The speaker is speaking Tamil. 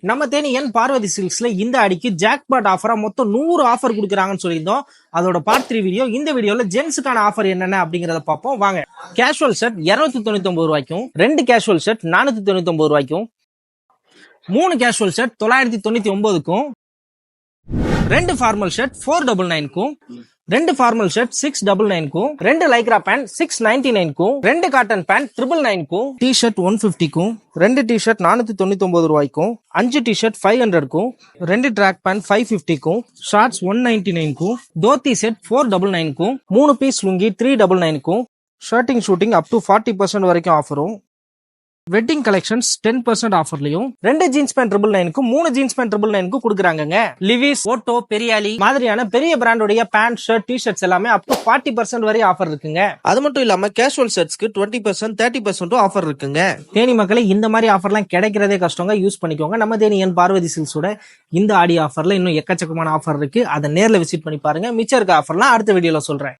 நம்ம தேனியன் பார்வதி சில்க்ஸ்ல இந்த அடிக்கு ஜாக்பாட் ஆஃபரா மொத்தம் 100 ஆஃபர் கொடுக்குறாங்கன்னு சொல்லியிருந்தோம். அதோட பார்ட் 3 வீடியோ. இந்த வீடியோல ஜென்ஸுக்கான ஆஃபர் என்னென்ன அப்படிங்கறத பார்ப்போம் வாங்க. கேஷுவல் ஷர்ட் 299 ரூபாய்க்கும், 2 கேஷுவல் ஷர்ட் 499 ரூபாய்க்கும், 3 கேஷுவல் ஷர்ட் 999க்கும், 2 ஃபார்மல் ஷர்ட் 499க்கும், 2 ஃபார்மல் ஷர்ட் 699க்கும், 2 லைக்ரா பேண்ட் 699க்கும், 2 காட்டன் பேண்ட் 999க்கும், டி ஷர்ட் 150க்கும், 2 டி ஷர்ட் 499 ரூபாய்க்கும், 5 டி ஷர்ட் 500க்கும், 2 ட்ராக் பேண்ட் 550க்கும், ஷார்ட்ஸ் 199க்கும், தோத்தி செட் 499க்கும், 3 பீஸ் லுங்கி 399க்கும், ஷர்ட்டிங் ஷூட்டிங் அப் டு 40% வரைக்கும் ஆஃபரும், வெட்டிங் கலெக்ஷன்ஸ் 10% ஆஃபர்லயும் 2 ஜீன்ஸ் பேண்ட் 999க்கும், 3 ஜீன்ஸ் பேண்ட் 999க்கும் கொடுக்குறாங்க. லிவிஸ், ஓட்டோ, பெரியாலி மாதிரியான பெரிய பிராண்டோடைய பேண்ட், ஷர்ட், டி ஷர்ட்ஸ் எல்லாமே அப் டு 40% வரை ஆஃபர் இருக்குங்க. அது மட்டும் இல்லாம கேஷுவல் ஷர்ட்ஸ்க்கு 20% 30% ஆஃபர் இருக்குங்க. தேனி மக்களை இந்த மாதிரி ஆஃபர்லாம் கிடைக்கிறதே கஷ்டங்க, யூஸ் பண்ணிக்கோங்க. நம்ம தேனியன் பார்வதி சில்க்ஸோட இந்த ஆடி ஆஃபர்ல இன்னும் எக்கச்சக்கமான ஆஃபர் இருக்கு. அதை நேர்ல விசிட் பண்ணி பாருங்க. மிச்சம் இருக்க ஆஃபர்லாம் அடுத்த வீடியோல சொல்றேன்.